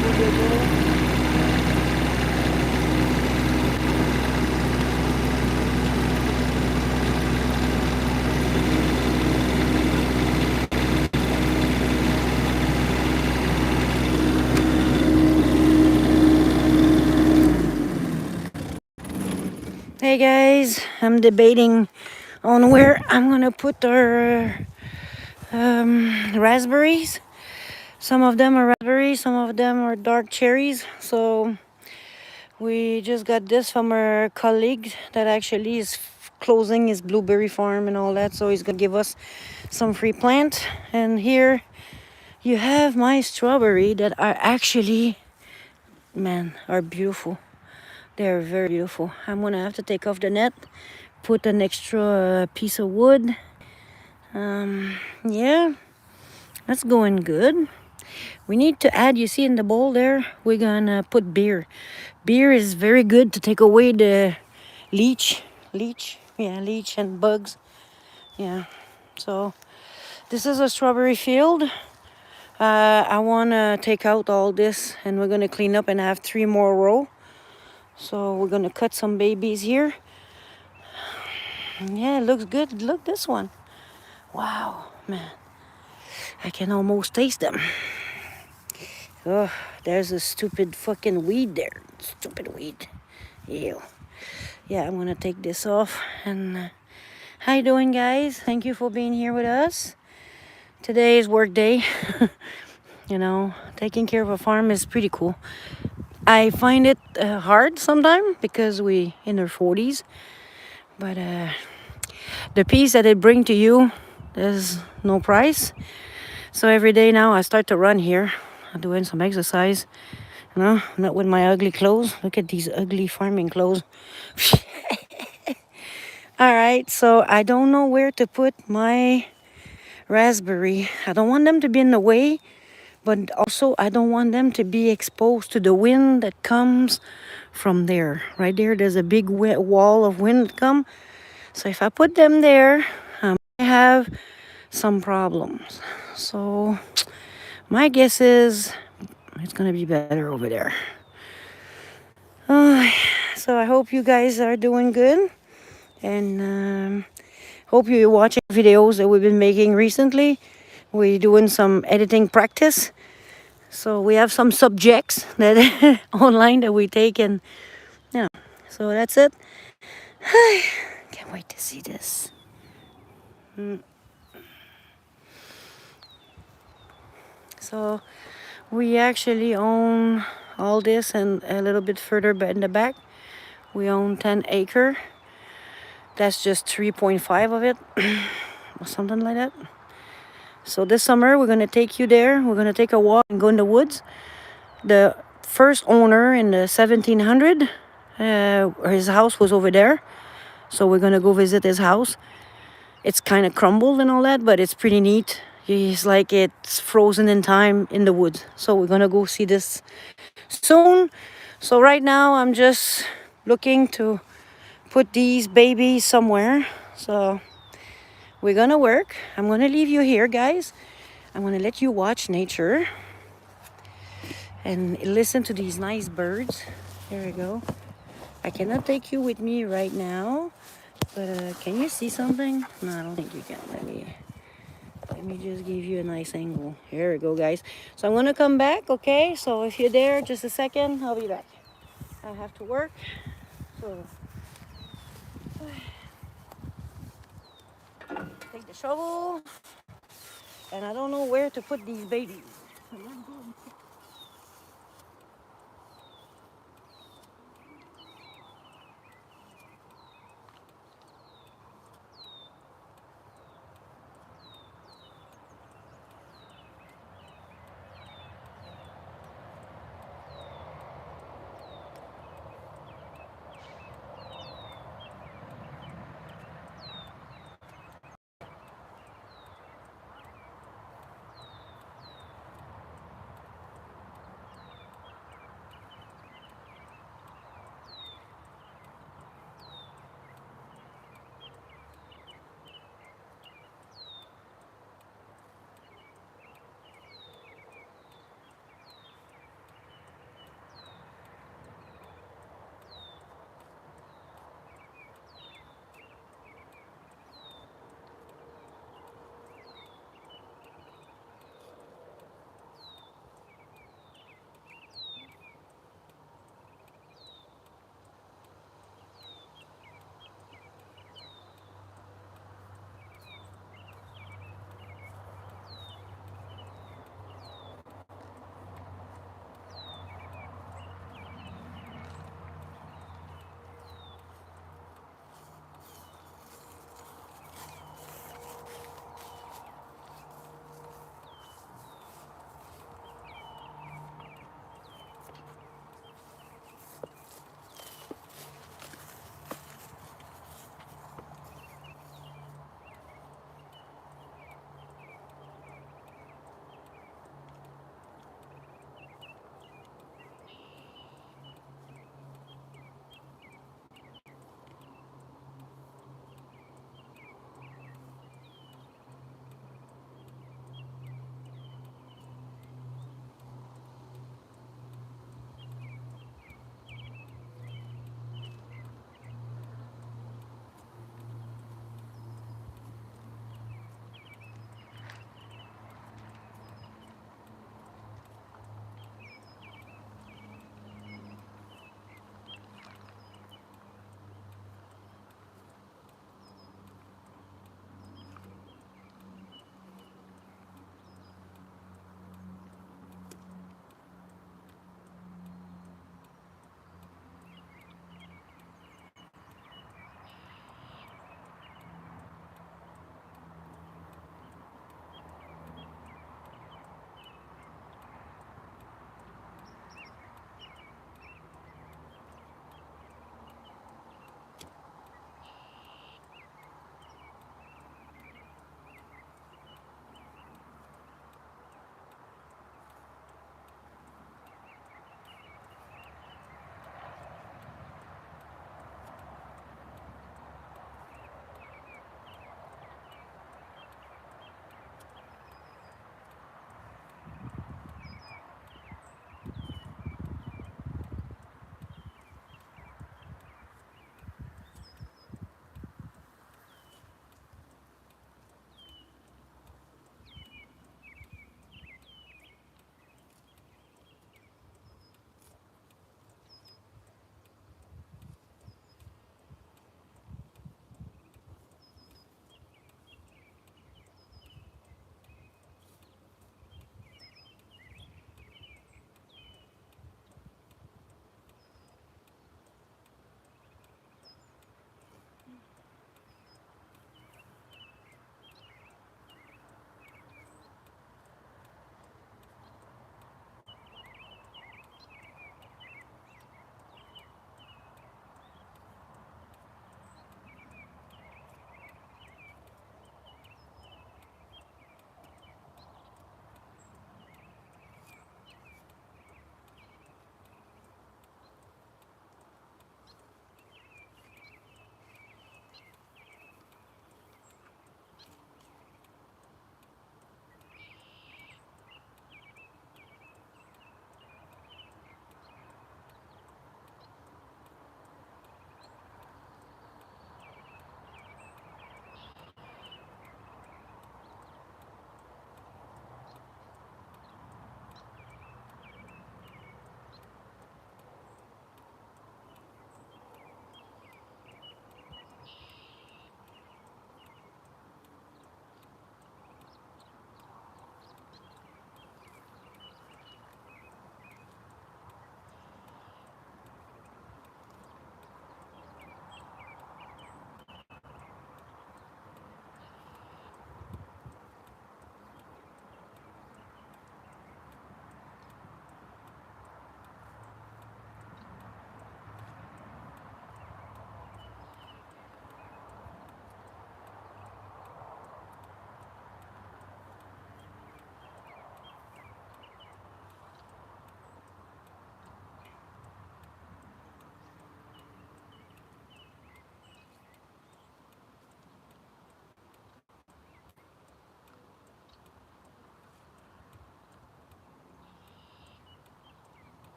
Hey guys, I'm debating on where I'm gonna put our raspberries. Some of them are raspberries, some of them are dark cherries. So we just got this from our colleague that actually is closing his blueberry farm and all that. So he's gonna give us some free plant. And here you have my strawberry that are actually, man, are beautiful. They're very beautiful. I'm gonna have to take off the net, put an extra piece of wood. Yeah, that's going good. We need to add, you see in the bowl there, we're gonna put beer. Beer is very good to take away the leech and bugs. Yeah, so this is a strawberry field. I wanna take out all this and we're gonna clean up and have 3 more row. So we're gonna cut some babies here. Yeah, it looks good. Look, this one. Wow, man. I can almost taste them. Oh, there's a stupid fucking weed there. Stupid weed. Ew. Yeah, I'm gonna take this off. And how you doing, guys? Thank you for being here with us. Today is work day. You know, taking care of a farm is pretty cool. I find it hard sometimes because we in our 40s. But the peace that it brings to you, there's no price. So every day now I start to run here. I'm doing some exercise. You know, not with my ugly clothes. Look at these ugly farming clothes. All right, so I don't know where to put my raspberry. I don't want them to be in the way, but also I don't want them to be exposed to the wind that comes from there. Right there, there's a big wall of wind come. So if I put them there, I might have some problems. So my guess is it's gonna be better over there. So I hope you guys are doing good, and hope you're watching videos that we've been making recently. We're doing some editing practice, so we have some subjects that online that we take, and yeah. So that's it. Can't wait to see this. So we actually own all this and a little bit further in the back. We own 10 acre. That's just 3.5 of it or something like that. So this summer we're gonna take you there. We're gonna take a walk and go in the woods. The first owner in the 1700, his house was over there. So we're gonna go visit his house. It's kind of crumbled and all that, but it's pretty neat. It's like it's frozen in time in the woods. So we're gonna go see this soon. So right now I'm just looking to put these babies somewhere. So we're gonna work. I'm gonna leave you here, guys. I'm gonna let you watch nature and listen to these nice birds. There we go. I cannot take you with me right now, but can you see something? No, I don't think you can. Let me just give you a nice angle. Here we go, guys. So I'm gonna come back, okay? So if you're there, just a second, I'll be back. I have to work, so take the shovel, and I don't know where to put these babies.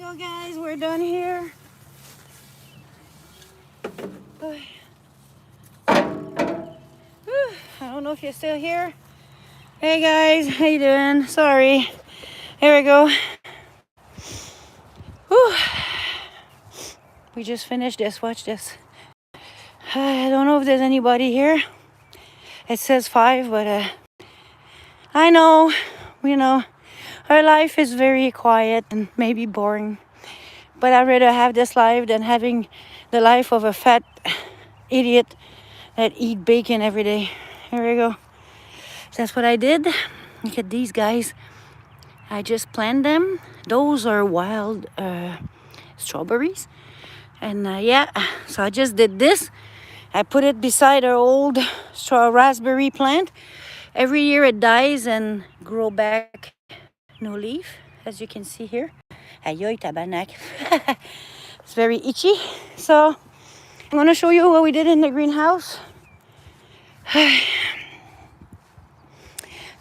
go, guys. We're done here. I don't know if you're still here. Hey guys, how you doing? Sorry. Here we go. Whew. We just finished this. Watch this. I don't know if there's anybody here. It says 5, but I know, our life is very quiet and maybe boring. But I'd rather have this life than having the life of a fat idiot that eat bacon every day. Here we go. That's what I did. Look at these guys. I just planted them. Those are wild strawberries. And yeah, so I just did this. I put it beside our old raspberry plant. Every year it dies and grow back new leaf, as you can see here. Ayoy tabanak. It's very itchy. So I'm gonna show you what we did in the greenhouse.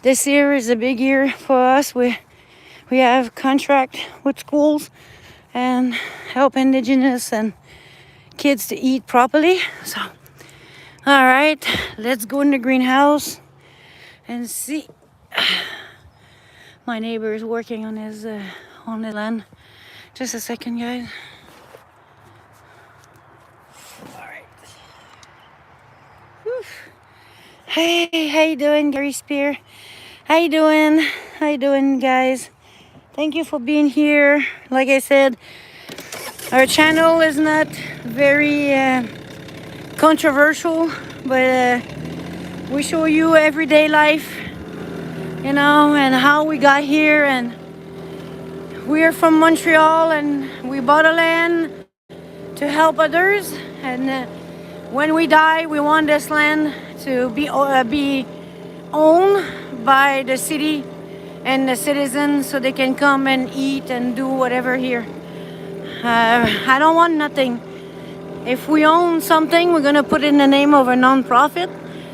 This year is a big year for us. We have contract with schools and help indigenous and kids to eat properly. So, all right, let's go in the greenhouse and see. My neighbor is working on his on the land. Just a second, guys. All right. Whew. Hey, how you doing, Gary Spear? How you doing? How you doing, guys? Thank you for being here. Like I said, our channel is not very controversial, but we show you everyday life, and how we got here. And we're from Montreal, and we bought a land to help others. And when we die, we want this land to be owned by the city and the citizens, so they can come and eat and do whatever here. I don't want nothing. If we own something, we're gonna put it in the name of a non-profit.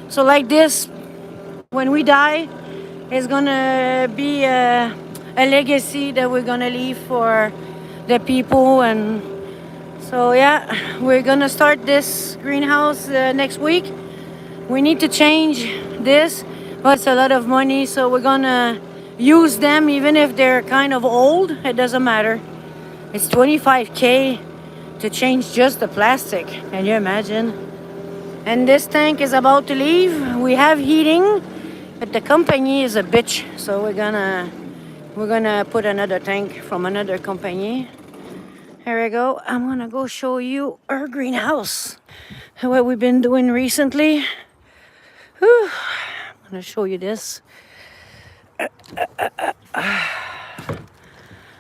So like this, when we die, it's gonna be a legacy that we're gonna leave for the people. And so yeah, we're gonna start this greenhouse next week. We need to change this, but it's a lot of money, so we're gonna use them even if they're kind of old. It doesn't matter. It's 25K to change just the plastic. Can you imagine? And this tank is about to leave. We have heating, but the company is a bitch, so we're gonna put another tank from another company. Here we go. I'm gonna go show you our greenhouse, what we've been doing recently. Whew. I'm gonna show you this.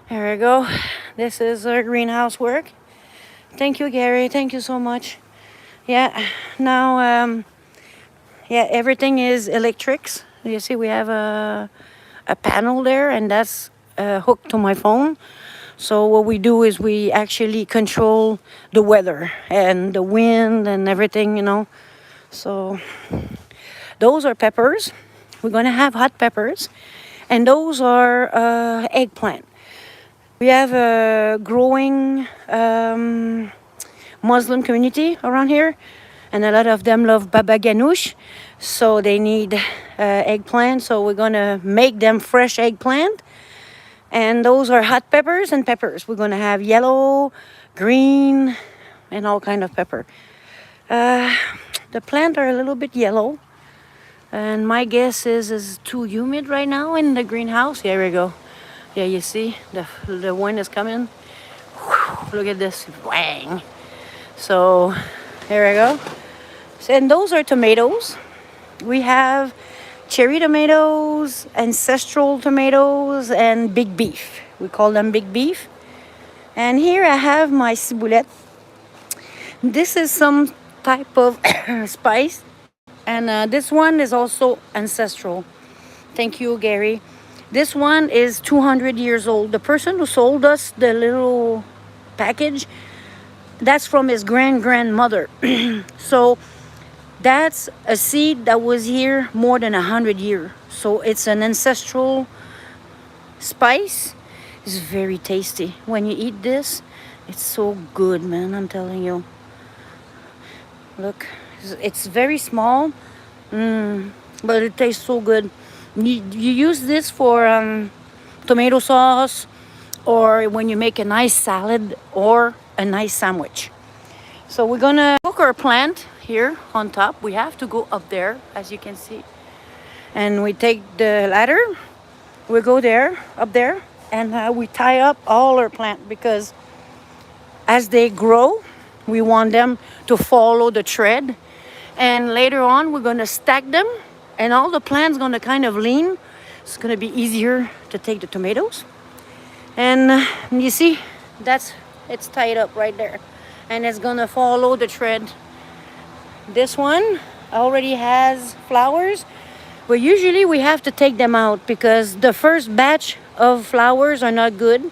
There we go. This is our greenhouse work. Thank you, Gary. Thank you so much. Yeah, now, everything is electrics. You see, we have a panel there, and that's hooked to my phone. So what we do is we actually control the weather and the wind and everything, So those are peppers. We're gonna have hot peppers, and those are eggplant. We have a growing Muslim community around here, and a lot of them love baba ganoush, so they need eggplant. So we're gonna make them fresh eggplant, and those are hot peppers and peppers. We're gonna have yellow, green, and all kind of pepper. The plants are a little bit yellow, and my guess is it's too humid right now in the greenhouse. Here we go. Yeah, you see the wind is coming. Whew, look at this, bang. So here we go. So, and those are tomatoes. We have cherry tomatoes, ancestral tomatoes, and big beef. We call them big beef. And here I have my ciboulette. This is some type of spice. And this one is also ancestral. Thank you, Gary. This one is 200 years old. The person who sold us the little package, that's from his grandmother. So that's a seed that was here more than 100 years. So it's an ancestral spice. It's very tasty. When you eat this, it's so good, man. I'm telling you. Look, it's very small, but it tastes so good. You use this for tomato sauce, or when you make a nice salad or a nice sandwich. So we're gonna cook our plant here on top. We have to go up there, as you can see. And we take the ladder, we go there, up there, and we tie up all our plant because as they grow, we want them to follow the thread. And later on, we're gonna stack them, and all the plant's gonna kind of lean. It's gonna be easier to take the tomatoes. And you see, it's tied up right there, and it's gonna follow the thread. This one already has flowers, but usually we have to take them out because the first batch of flowers are not good.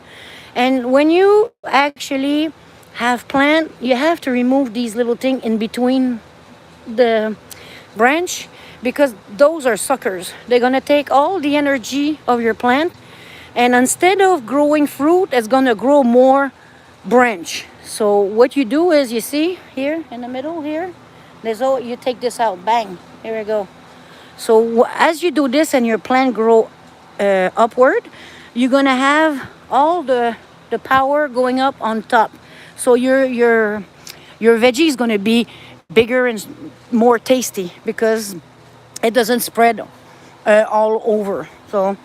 And when you actually have plant, you have to remove these little things in between the branch because those are suckers. They're gonna take all the energy of your plant, and instead of growing fruit, it's gonna grow more branch. So what you do is, you see here in the middle here, you take this out, bang, here we go. So as you do this and your plant grow upward, you're gonna have all the power going up on top. So your veggie is gonna be bigger and more tasty because it doesn't spread all over. So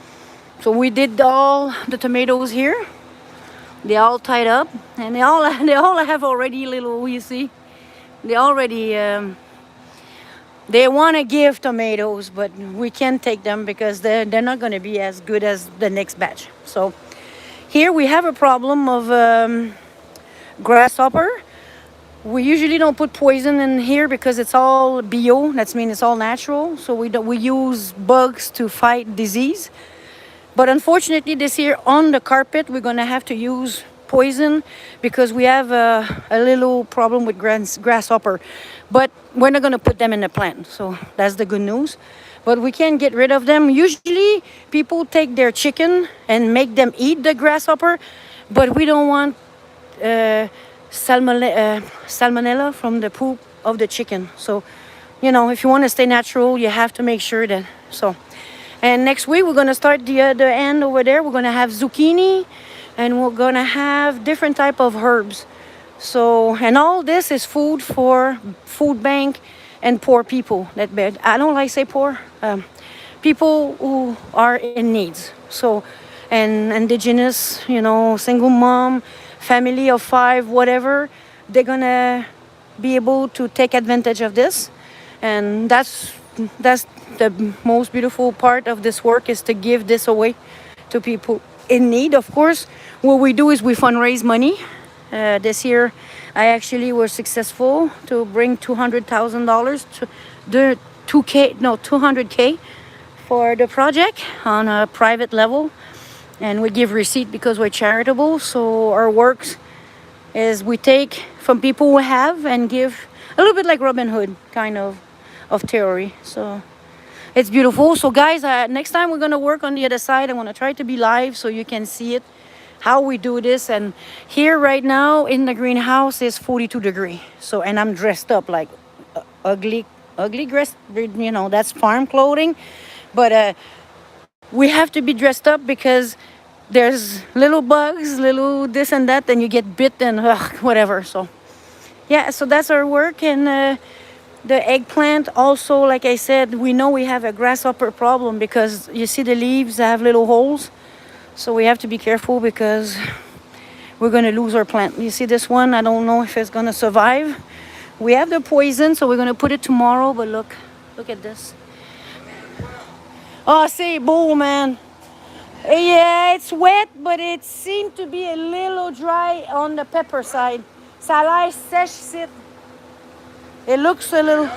we did all the tomatoes here. They all tied up, and they all have already little. You see, they already. They want to give tomatoes, but we can't take them because they're not going to be as good as the next batch. So here we have a problem of grasshopper. We usually don't put poison in here because it's all bio. That means it's all natural. So we use bugs to fight disease. But unfortunately, this year on the carpet, we're going to have to use poison because we have a little problem with grasshopper. But we're not going to put them in the plant. So that's the good news. But we can get rid of them. Usually, people take their chicken and make them eat the grasshopper. But we don't want salmonella from the poop of the chicken. So, if you want to stay natural, you have to make sure that. And next week, we're going to start the other end over there. We're going to have zucchini, and we're going to have different type of herbs. So, and all this is food for food bank and poor people. I don't like say poor. People who are in needs. So, and indigenous, single mom, family of 5, whatever, they're going to be able to take advantage of this. And that's the most beautiful part of this work, is to give this away to people in need. Of course, what we do is we fundraise money. This year, I actually was successful to bring $200,000 to the 200K for the project on a private level, and we give receipt because we're charitable. So our works is we take from people who have and give, a little bit like Robin Hood kind of theory. So it's beautiful. So guys, next time we're gonna work on the other side. I want to try to be live so you can see it, how we do this. And here right now in the greenhouse is 42 degrees. So, and I'm dressed up like ugly dress, that's farm clothing. But we have to be dressed up because there's little bugs, little this and that, and you get bit and whatever. So yeah, so that's our work. And the eggplant also, like I said, we know we have a grasshopper problem because you see the leaves have little holes. So we have to be careful because we're going to lose our plant. You see this one? I don't know if it's going to survive. We have the poison, so we're going to put it tomorrow. But look at this. Oh, c'est beau, man. Yeah, it's wet, but it seemed to be a little dry on the pepper side. Ça a l'air sèche, c'est. It looks a little.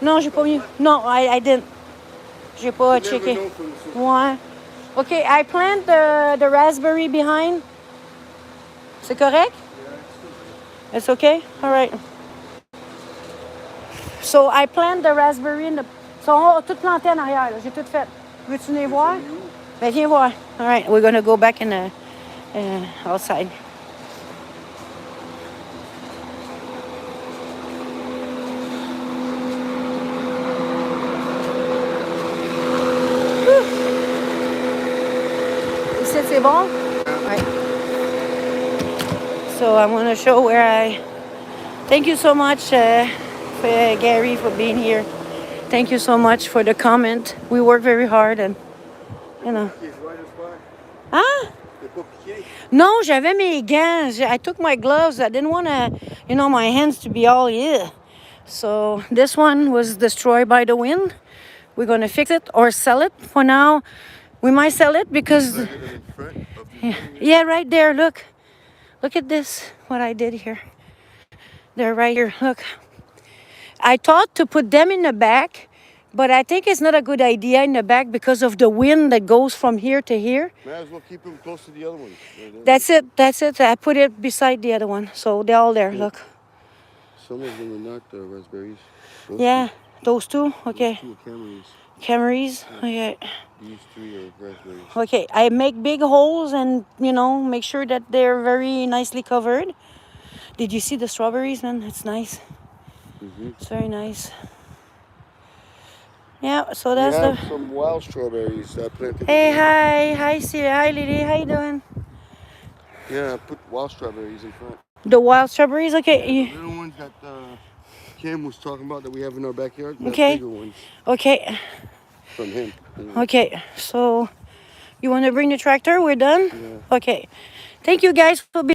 Non, j'ai pas mis. No, I didn't. J'ai pas checké. Ouais. Okay, I plant the raspberry behind. C'est correct? It's okay? All right. So I plant the raspberry in the. Sont toutes plantées en arrière, là. J'ai tout fait. Veux-tu venir voir? Ben, viens voir. All right, we're gonna go back in the outside. Ici, c'est bon? Right. So I want to show where I... Thank you so much, Gary, for being here. Thank you so much for the comment. We work very hard and, you know. Huh? No, j'avais mes gants. I took my gloves. I didn't want to, you know, my hands to be all yeah. So this one was destroyed by the wind. We're going to fix it or sell it. For now, we might sell it because... Yeah, right there. Look. Look at this, what I did here. They're right here. Look. I thought to put them in the back, but I think it's not a good idea in the back because of the wind that goes from here to here. Might as well keep them close to the other ones. That's it. That's it. I put it beside the other one. So they're all there. Yeah. Look. Some of them are not raspberries. Yeah, those two? Okay. Those two are Camrys. Camrys? Yeah. Okay. These three are raspberries. Okay, I make big holes and, you know, make sure that they're very nicely covered. Did you see the strawberries, man? It's nice. It's very nice. Yeah, so that's we have some wild strawberries planted. Hey, hi. Hi, Siri. Hi, Lily. How you doing? Yeah, I put wild strawberries in front. The wild strawberries? Okay. Yeah, the little ones that Cam was talking about that we have in our backyard. Okay. Bigger ones. Okay. From him. Okay, so you want to bring the tractor? We're done? Yeah. Okay. Thank you guys for being